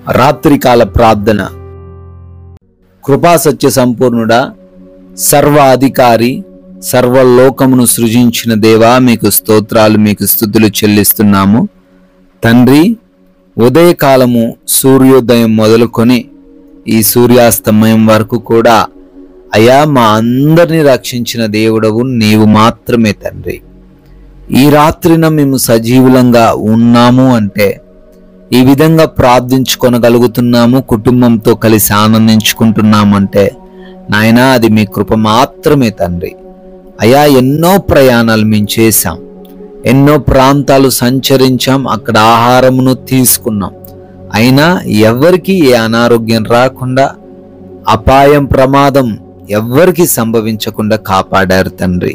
రాత్రికాల ప్రార్థన. కృపా సత్య సంపూర్ణుడా, సర్వ అధికారి, సర్వలోకమును సృజించిన దేవా, మీకు స్తోత్రాలు, మీకు స్తుతులు చెల్లిస్తున్నాము. తండ్రి, ఉదయకాలము సూర్యోదయం మొదలుకొని ఈ సూర్యాస్తమయం వరకు కూడా అయా మా అందరినీ రక్షించిన దేవుడవు నీవు మాత్రమే తండ్రి. ఈ రాత్రిన మేము సజీవులంగా ఉన్నాము అంటే, ఈ విధంగా ప్రార్థించుకొనగలుగుతున్నాము, కుటుంబంతో కలిసి ఆనందించుకుంటున్నాము అంటే నాయనా అది మీ కృప మాత్రమే తండ్రి. అయా ఎన్నో ప్రయాణాలు మేము చేశాం, ఎన్నో ప్రాంతాలు సంచరించాం, అక్కడ ఆహారమును తీసుకున్నాం. అయినా ఎవరికి ఏ అనారోగ్యం రాకుండా, అపాయం ప్రమాదం ఎవ్వరికి సంభవించకుండా కాపాడారు తండ్రి.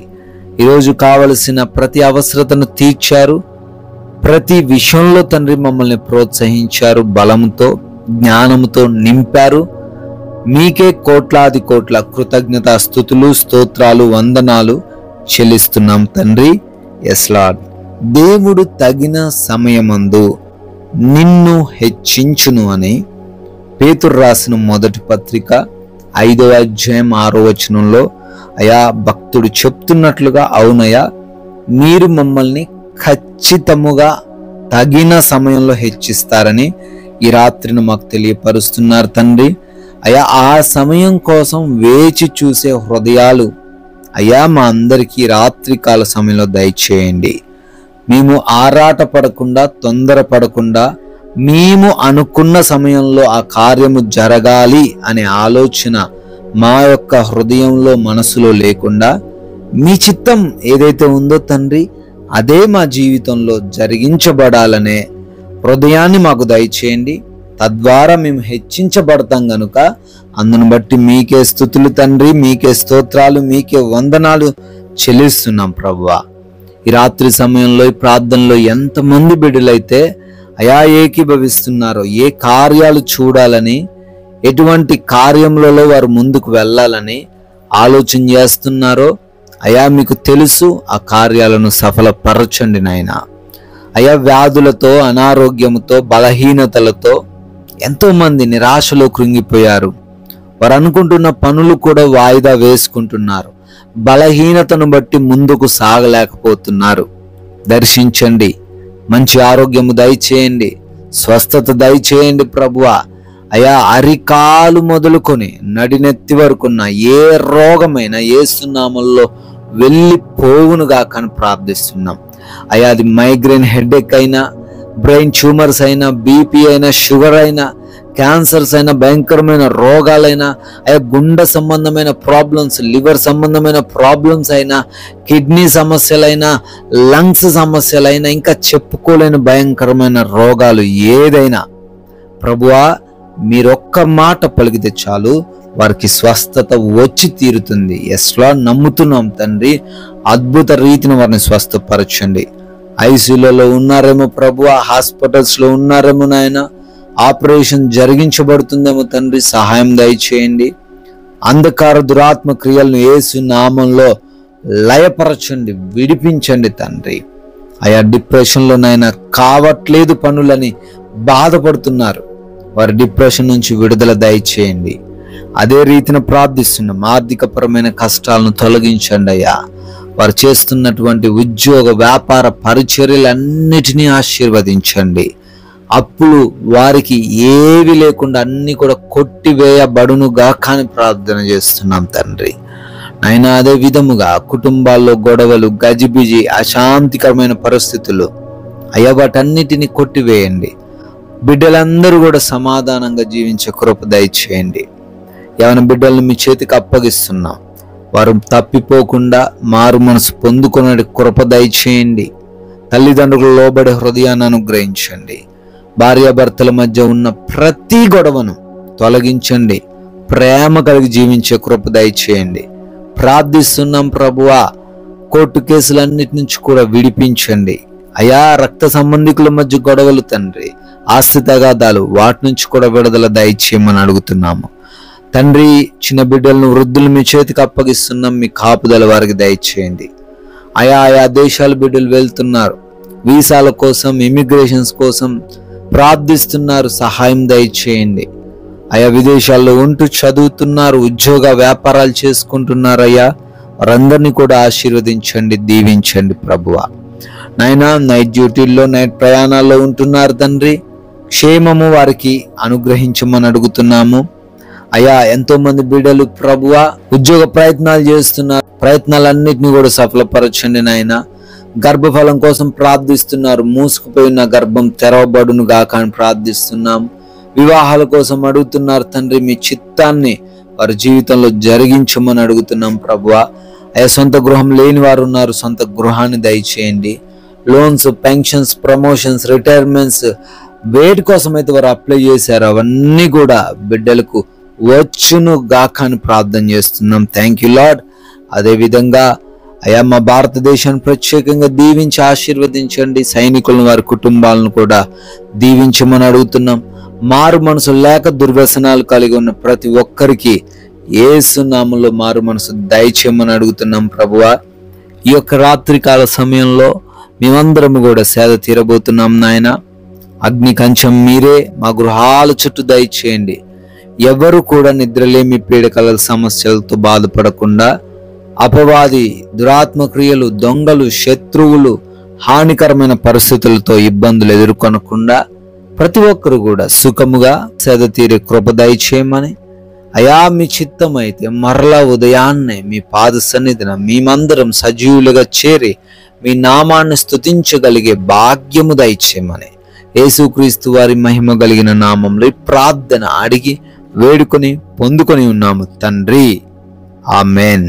ఈరోజు కావలసిన ప్రతి అవసరతను తీర్చారు, ప్రతి విషయంలో తండ్రి మమ్మల్ని ప్రోత్సహించారు, బలముతో జ్ఞానముతో నింపారు. మీకే కోట్లాది కోట్ల కృతజ్ఞత స్తుతులు స్తోత్రాలు వందనాలు చెల్లిస్తున్నాం తండ్రి. Yes Lord. దేవుడు తగిన సమయమందు నిన్ను హెచ్చించును అని పేతురు రాసిన మొదటి పత్రిక 5వ అధ్యాయం 6వ వచనంలో అయా భక్తుడు చెప్తున్నట్లుగా, అవునయ్యా మీరు మమ్మల్ని ఖచ్చితముగా తగిన సమయంలో హెచ్చిస్తారని ఈ రాత్రిని మాకు తెలియపరుస్తున్నారు తండ్రి. అయా ఆ సమయం కోసం వేచి చూసే హృదయాలు అయా మా అందరికీ రాత్రికాల సమయంలో దయచేయండి. మేము ఆరాట పడకుండా, తొందర పడకుండా, మేము అనుకున్న సమయంలో ఆ కార్యము జరగాలి అనే ఆలోచన మా యొక్క హృదయంలో మనసులో లేకుండా, మీ చిత్తం ఏదైతే ఉందో తండ్రి అదే మా జీవితంలో జరిగించబడాలనే హృదయాన్ని మాకు దయచేయండి. తద్వారా మేము హెచ్చించబడతాం గనుక అందును బట్టి మీకే స్తుతులు తండ్రి, మీకే స్తోత్రాలు, మీకే వందనాలు చెల్లిస్తున్నాం ప్రభువా. ఈ రాత్రి సమయంలో ఈ ప్రార్థనలో ఎంతమంది బిడ్డలైతే అయా ఏకీభవిస్తున్నారో, ఏ కార్యాలు చూడాలని, ఎటువంటి కార్యములలో వారు ముందుకు వెళ్ళాలని ఆలోచన చేస్తున్నారో అయా మీకు తెలుసు. ఆ కార్యాలను సఫలపరచండి నాయన. అయా వ్యాధులతో, అనారోగ్యముతో, బలహీనతలతో ఎంతోమంది నిరాశలో కృంగిపోయారు. వారు అనుకుంటున్న పనులు కూడా వాయిదా వేసుకుంటున్నారు. బలహీనతను బట్టి ముందుకు సాగలేకపోతున్నారు. దర్శించండి, మంచి ఆరోగ్యము దయచేయండి, స్వస్థత దయచేయండి ప్రభువా. అయా అరికాలు మొదలుకొని నడినెత్తి వరకున్న ఏ రోగమైనా యేసు నామములో వెళ్ళిపోవునుగా కానీ ప్రార్థిస్తున్నాం. అయా అది మైగ్రేన్ హెడేక్ అయినా, బ్రెయిన్ ట్యూమర్స్ అయినా, బీపీ అయినా, షుగర్ అయినా, క్యాన్సర్స్ అయినా, భయంకరమైన రోగాలైనా, అయా గుండె సంబంధమైన ప్రాబ్లమ్స్, లివర్ సంబంధమైన ప్రాబ్లమ్స్ అయినా, కిడ్నీ సమస్యలైనా, లంగ్స్ సమస్యలైనా, ఇంకా చెప్పుకోలేని భయంకరమైన రోగాలు ఏదైనా ప్రభువా మీరొక్క మాట పలికితే చాలు వారికి స్వస్థత వచ్చి తీరుతుంది. ఎస్లా నమ్ముతున్నాం తండ్రి. అద్భుత రీతిని వారిని స్వస్థపరచండి. ఐసీయూలలో ఉన్నారేమో ప్రభువా, హాస్పిటల్స్లో ఉన్నారేమో నాయన, ఆపరేషన్ జరిగించబడుతుందేమో తండ్రి, సహాయం దయచేయండి. అంధకార దురాత్మ క్రియలను యేసు నామంలో లయపరచండి, విడిపించండి తండ్రి. అయా డిప్రెషన్లో నాయన కావట్లేదు పనులని బాధపడుతున్నారు, వారి డిప్రెషన్ నుంచి విడుదల దయచేయండి. అదే రీతిన ప్రార్థిస్తున్నాం, ఆర్థికపరమైన కష్టాలను తొలగించండి అయ్యా. వారు చేస్తున్నటువంటి ఉద్యోగ వ్యాపార పరిచర్యలన్నిటినీ ఆశీర్వదించండి. అప్పులు వారికి ఏవి లేకుండా అన్ని కూడా కొట్టివేయబడునుగా కానీ ప్రార్థన చేస్తున్నాం తండ్రి. అయినా అదే విధముగా కుటుంబాల్లో గొడవలు, గజిబిజి, అశాంతికరమైన పరిస్థితులు అయ్యా వాటన్నిటిని కొట్టివేయండి. బిడ్డలందరూ కూడా సమాధానంగా జీవించే కృప దయచేయండి. ఏమైనా బిడ్డలను మీ చేతికి అప్పగిస్తున్నాం, వారు తప్పిపోకుండా మారు మనసు పొందుకునే కృప దయచేయండి. తల్లిదండ్రులు లోబడే హృదయాన్ని అనుగ్రహించండి. భార్యాభర్తల మధ్య ఉన్న ప్రతి గొడవను తొలగించండి. ప్రేమ కలిగి జీవించే కృప దయచేయండి. ప్రార్థిస్తున్నాం ప్రభువా, కోర్టు కేసులన్నిటి నుంచి కూడా విడిపించండి. అయా రక్త సంబంధికుల మధ్య గొడవలు తండ్రి, ఆస్తి తగాదాలు, వాటి నుంచి కూడా విడుదల దయచేయమని అడుగుతున్నాము తండ్రి. చిన్న బిడ్డలను, వృద్ధులు మీ చేతికి అప్పగిస్తున్నాం, మీ కాపుదల వారికి దయచేయండి. ఆయా దేశాల బిడ్డలు వెళ్తున్నారు, వీసాల కోసం, ఇమిగ్రేషన్స్ కోసం ప్రార్థిస్తున్నారు, సహాయం దయచేయండి. అయా విదేశాల్లో ఉంటూ చదువుతున్నారు, ఉద్యోగ వ్యాపారాలు చేసుకుంటున్నారయ్యా, వారందరినీ కూడా ఆశీర్వదించండి, దీవించండి ప్రభువా. నాయనా, నైట్ డ్యూటీల్లో నైట్ ప్రయాణాల్లో ఉంటున్నారు తండ్రి, క్షేమము వారికి అనుగ్రహించమని అడుగుతున్నాము. అయా, ఎంతో మంది బిడ్డలు ప్రభువా ఉద్యోగ ప్రయత్నాలు చేస్తున్నారు, ప్రయత్నాలన్నింటినీ కూడా సఫలపరచండి నాయన. గర్భఫలం కోసం ప్రార్థిస్తున్నారు, మూసుకుపోయిన గర్భం తెరవబడును గాక అని ప్రార్థిస్తున్నాం. వివాహాల కోసం అడుగుతున్నారు తండ్రి, మీ చిత్తాన్ని వారి జీవితంలో జరిగించమని అడుగుతున్నాం ప్రభువా. అయ్యా, సొంత గృహం లేని వారు ఉన్నారు, సొంత గృహాన్ని దయచేయండి. లోన్స్, పెన్షన్స్, ప్రమోషన్స్, రిటైర్మెంట్స్ వేటి కోసం అయితే వారు అప్లై చేశారో అవన్నీ కూడా బిడ్డలకు వచ్చును గాక అని ప్రార్థన చేస్తున్నాం. Thank you lord. అదేవిధంగా అయా, మా భారతదేశాన్ని ప్రత్యేకంగా దీవించి ఆశీర్వదించండి. సైనికులను, వారి కుటుంబాలను కూడా దీవించమని అడుగుతున్నాం. మారు మనసు లేక దుర్వ్యసనాలు కలిగి ఉన్న ప్రతి ఒక్కరికి యేసు నామములో మారు మనసు దయచేయమని అడుగుతున్నాం ప్రభువా. ఈ యొక్క రాత్రికాల సమయంలో మేమందరము కూడా సేద తీరబోతున్నాం నాయన. అగ్ని కంచం మీరే మా గృహాల చుట్టూ దయచేయండి. ఎవరు కూడా నిద్రలేమి పీడకల సమస్యలతో బాధపడకుండా, అపవాది, దురాత్మ క్రియలు, దొంగలు, శత్రువులు, హానికరమైన పరిస్థితులతో ఇబ్బందులు ఎదుర్కొనకుండా ప్రతి ఒక్కరు కూడా సుఖముగా సేద తీరే కృప దయచేయమని, అయా మీ చిత్తం అయితే మరలా ఉదయాన్నే మీ పాద సన్నిధిన మేమందరం సజీవులుగా చేరి మీ నామాన్ని స్తుతించగలిగే భాగ్యము దయచేయమని యేసుక్రీస్తు వారి మహిమ కలిగిన నామంలో ఈ ప్రార్థన అడిగి వేడుకొని పొందుకొని ఉన్నాము తండ్రి. ఆమెన్.